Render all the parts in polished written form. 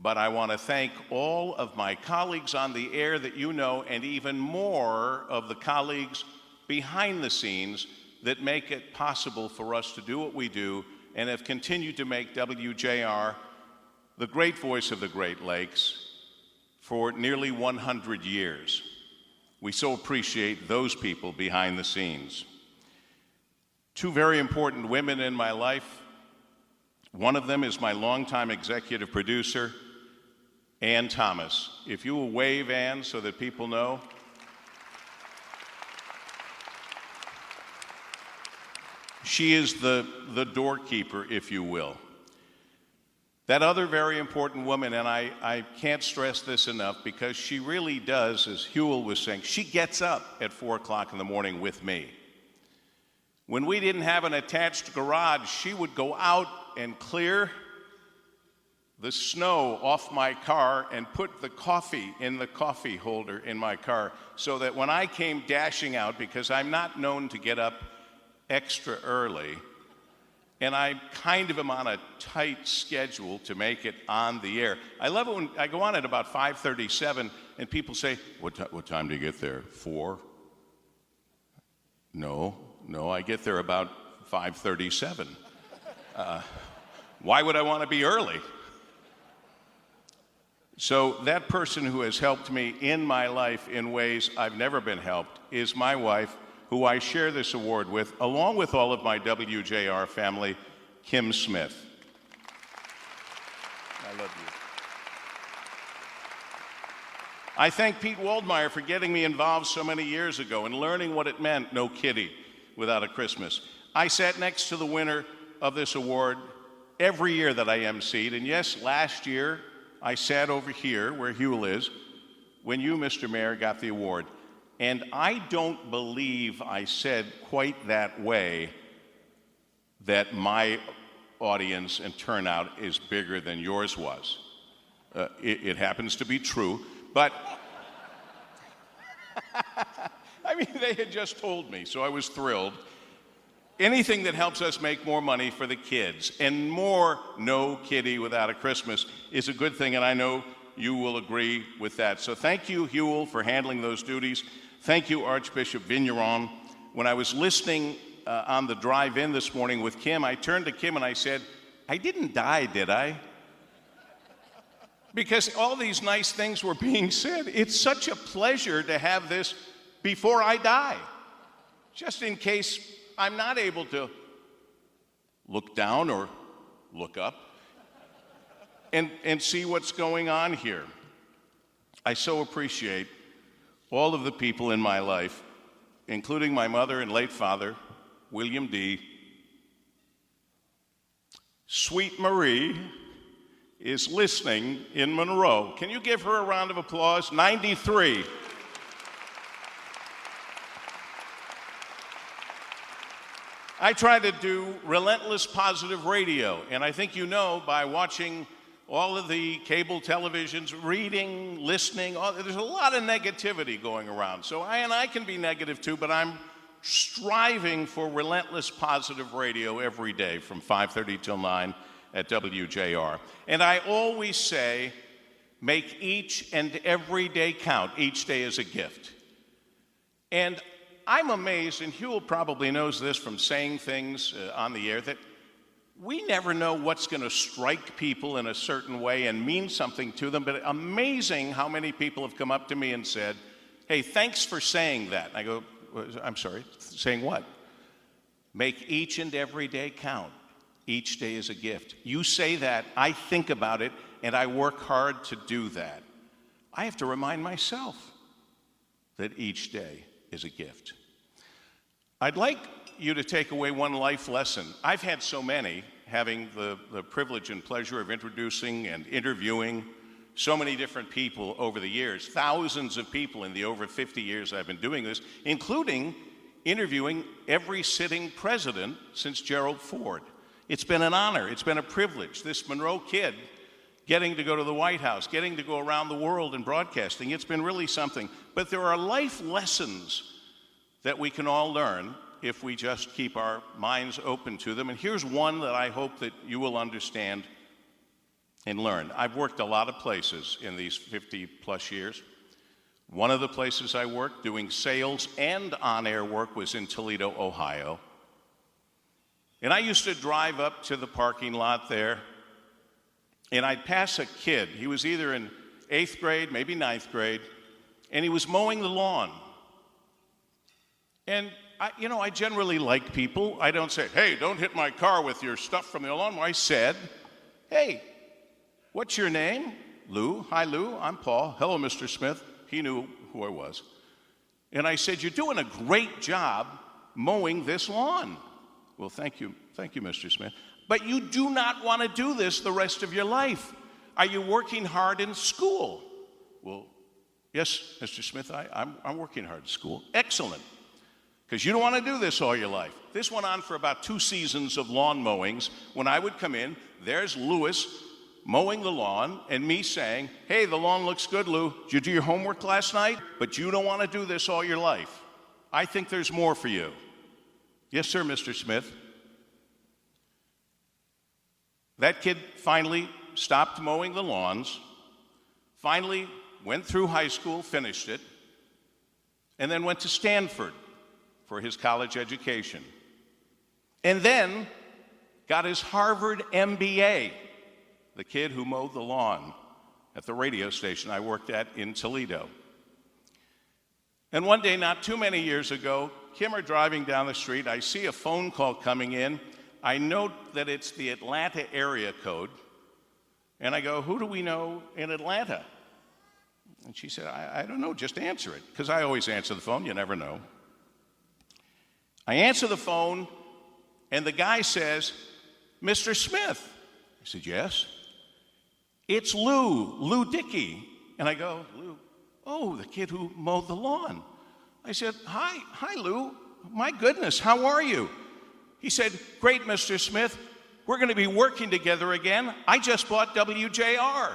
but I want to thank all of my colleagues on the air that you know, and even more of the colleagues behind the scenes that make it possible for us to do what we do and have continued to make WJR the great voice of the Great Lakes for nearly 100 years. We so appreciate those people behind the scenes. Two very important women in my life. One of them is my longtime executive producer, Ann Thomas. If you will wave, Ann, so that people know. She is the doorkeeper, if you will. That other very important woman, and I can't stress this enough because she really does, as Huell was saying, she gets up at 4 o'clock in the morning with me. When we didn't have an attached garage, she would go out and clear the snow off my car and put the coffee in the coffee holder in my car so that when I came dashing out, because I'm not known to get up extra early, and I kind of am on a tight schedule to make it on the air. I love it when I go on at about 5:37 and people say, what time do you get there? 4? No, I get there about 5:37. Why would I want to be early? So that person who has helped me in my life in ways I've never been helped is my wife, who I share this award with, along with all of my WJR family, Kim Smith. I love you. I thank Pete Waldmeyer for getting me involved so many years ago and learning what it meant, no kitty, without a Christmas. I sat next to the winner of this award every year that I emceed, and yes, last year I sat over here where Huell is when you, Mr. Mayor, got the award. And I don't believe I said quite that way that my audience and turnout is bigger than yours was. It happens to be true, but I mean, they had just told me, so I was thrilled. Anything that helps us make more money for the kids and more no kitty without a Christmas is a good thing, and I know you will agree with that. So thank you, Huell, for handling those duties. Thank you, Archbishop Vigneron. When I was listening on the drive in this morning with Kim, I turned to Kim and I said, I didn't die, did I? Because all these nice things were being said. It's such a pleasure to have this before I die, just in case I'm not able to look down or look up and see what's going on here. I so appreciate all of the people in my life, including my mother and late father, William D. Sweet Marie is listening in Monroe. Can you give her a round of applause? 93. I try to do relentless positive radio, and I think you know by watching all of the cable televisions, reading, listening, there's a lot of negativity going around. So I can be negative too, but I'm striving for relentless positive radio every day from 5:30 till 9 at WJR. And I always say, make each and every day count. Each day is a gift. And I'm amazed, and Huell probably knows this from saying things on the air, that we never know what's going to strike people in a certain way and mean something to them, but amazing how many people have come up to me and said, hey, thanks for saying that. And I go, I'm sorry, saying what? Make each and every day count. Each day is a gift. You say that, I think about it, and I work hard to do that. I have to remind myself that each day is a gift. I'd like you to take away one life lesson. I've had so many, having the privilege and pleasure of introducing and interviewing so many different people over the years, thousands of people in the over 50 years I've been doing this, including interviewing every sitting president since Gerald Ford. It's been an honor, it's been a privilege. This Monroe kid getting to go to the White House, getting to go around the world in broadcasting, it's been really something. But there are life lessons that we can all learn if we just keep our minds open to them. And here's one that I hope that you will understand and learn. I've worked a lot of places in these 50 plus years. One of the places I worked doing sales and on-air work was in Toledo, Ohio. And I used to drive up to the parking lot there, and I'd pass a kid. He was either in 8th grade, maybe 9th grade, and he was mowing the lawn. And I generally like people. I don't say, hey, don't hit my car with your stuff from the lawnmower. I said, hey, what's your name? Lou. Hi, Lou. I'm Paul. Hello, Mr. Smith. He knew who I was. And I said, you're doing a great job mowing this lawn. Well, thank you, Mr. Smith. But you do not want to do this the rest of your life. Are you working hard in school? Well, yes, Mr. Smith, I'm working hard in school. Excellent. Because you don't want to do this all your life. This went on for about 2 seasons of lawn mowings. When I would come in, there's Louis mowing the lawn and me saying, hey, the lawn looks good, Lou. Did you do your homework last night? But you don't want to do this all your life. I think there's more for you. Yes, sir, Mr. Smith. That kid finally stopped mowing the lawns, finally went through high school, finished it, and then went to Stanford for his college education. And then got his Harvard MBA, the kid who mowed the lawn at the radio station I worked at in Toledo. And one day, not too many years ago, Kim are driving down the street. I see a phone call coming in. I note that it's the Atlanta area code. And I go, who do we know in Atlanta? And she said, I don't know, just answer it. Because I always answer the phone, you never know. I answer the phone, and the guy says, Mr. Smith. I said, yes. It's Lou Dickey. And I go, Lou, oh, the kid who mowed the lawn. I said, hi, Lou. My goodness, how are you? He said, great, Mr. Smith. We're going to be working together again. I just bought WJR.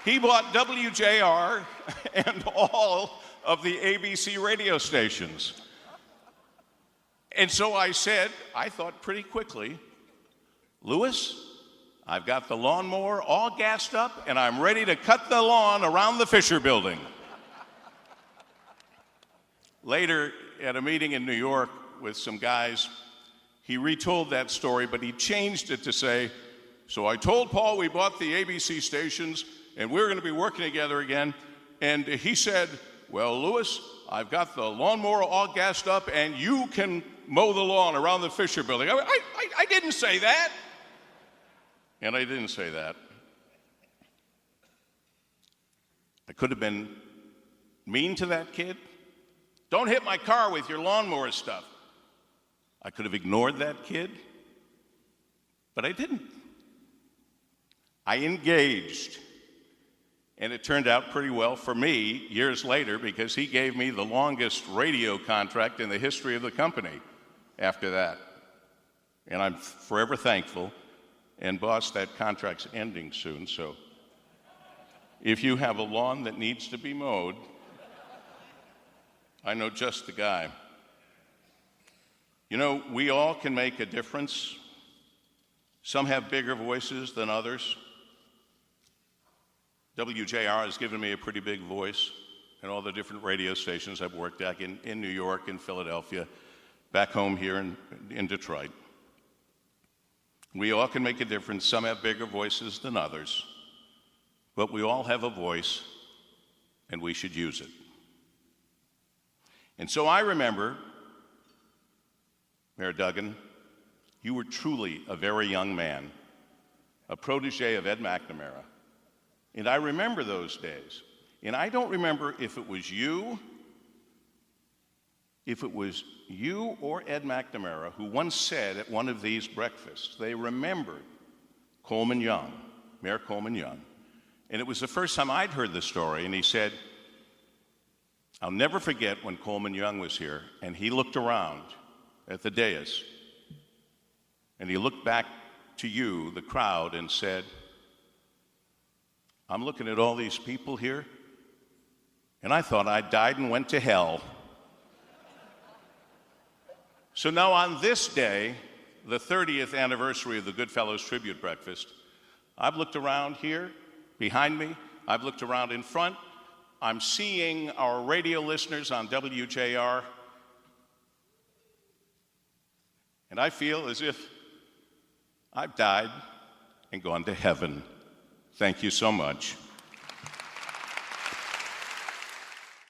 He bought WJR and all of the ABC radio stations. And so I said, I thought pretty quickly, Louis, I've got the lawnmower all gassed up, and I'm ready to cut the lawn around the Fisher Building. Later, at a meeting in New York with some guys, he retold that story, but he changed it to say, so I told Paul we bought the ABC stations, and we're going to be working together again. And he said, well, Louis, I've got the lawnmower all gassed up, and you can mow the lawn around the Fisher Building. I didn't say that. And I didn't say that. I could have been mean to that kid. Don't hit my car with your lawnmower stuff. I could have ignored that kid, but I didn't. I engaged. And it turned out pretty well for me years later because he gave me the longest radio contract in the history of the company after that. And I'm forever thankful. And boss, that contract's ending soon, so if you have a lawn that needs to be mowed, I know just the guy. You know, we all can make a difference. Some have bigger voices than others. WJR has given me a pretty big voice in all the different radio stations I've worked at in New York, in Philadelphia, back home here in Detroit. We all can make a difference. Some have bigger voices than others, but we all have a voice, and we should use it. And so I remember, Mayor Duggan, you were truly a very young man, a protege of Ed McNamara. And I remember those days. And I don't remember if it was you or Ed McNamara who once said at one of these breakfasts, they remembered Coleman Young, Mayor Coleman Young. And it was the first time I'd heard the story, and he said, I'll never forget when Coleman Young was here, and he looked around at the dais, and he looked back to you, the crowd, and said, I'm looking at all these people here, and I thought I died and went to hell. So now on this day, the 30th anniversary of the Goodfellows Tribute Breakfast, I've looked around here, behind me, I've looked around in front, I'm seeing our radio listeners on WJR, and I feel as if I've died and gone to heaven. Thank you so much.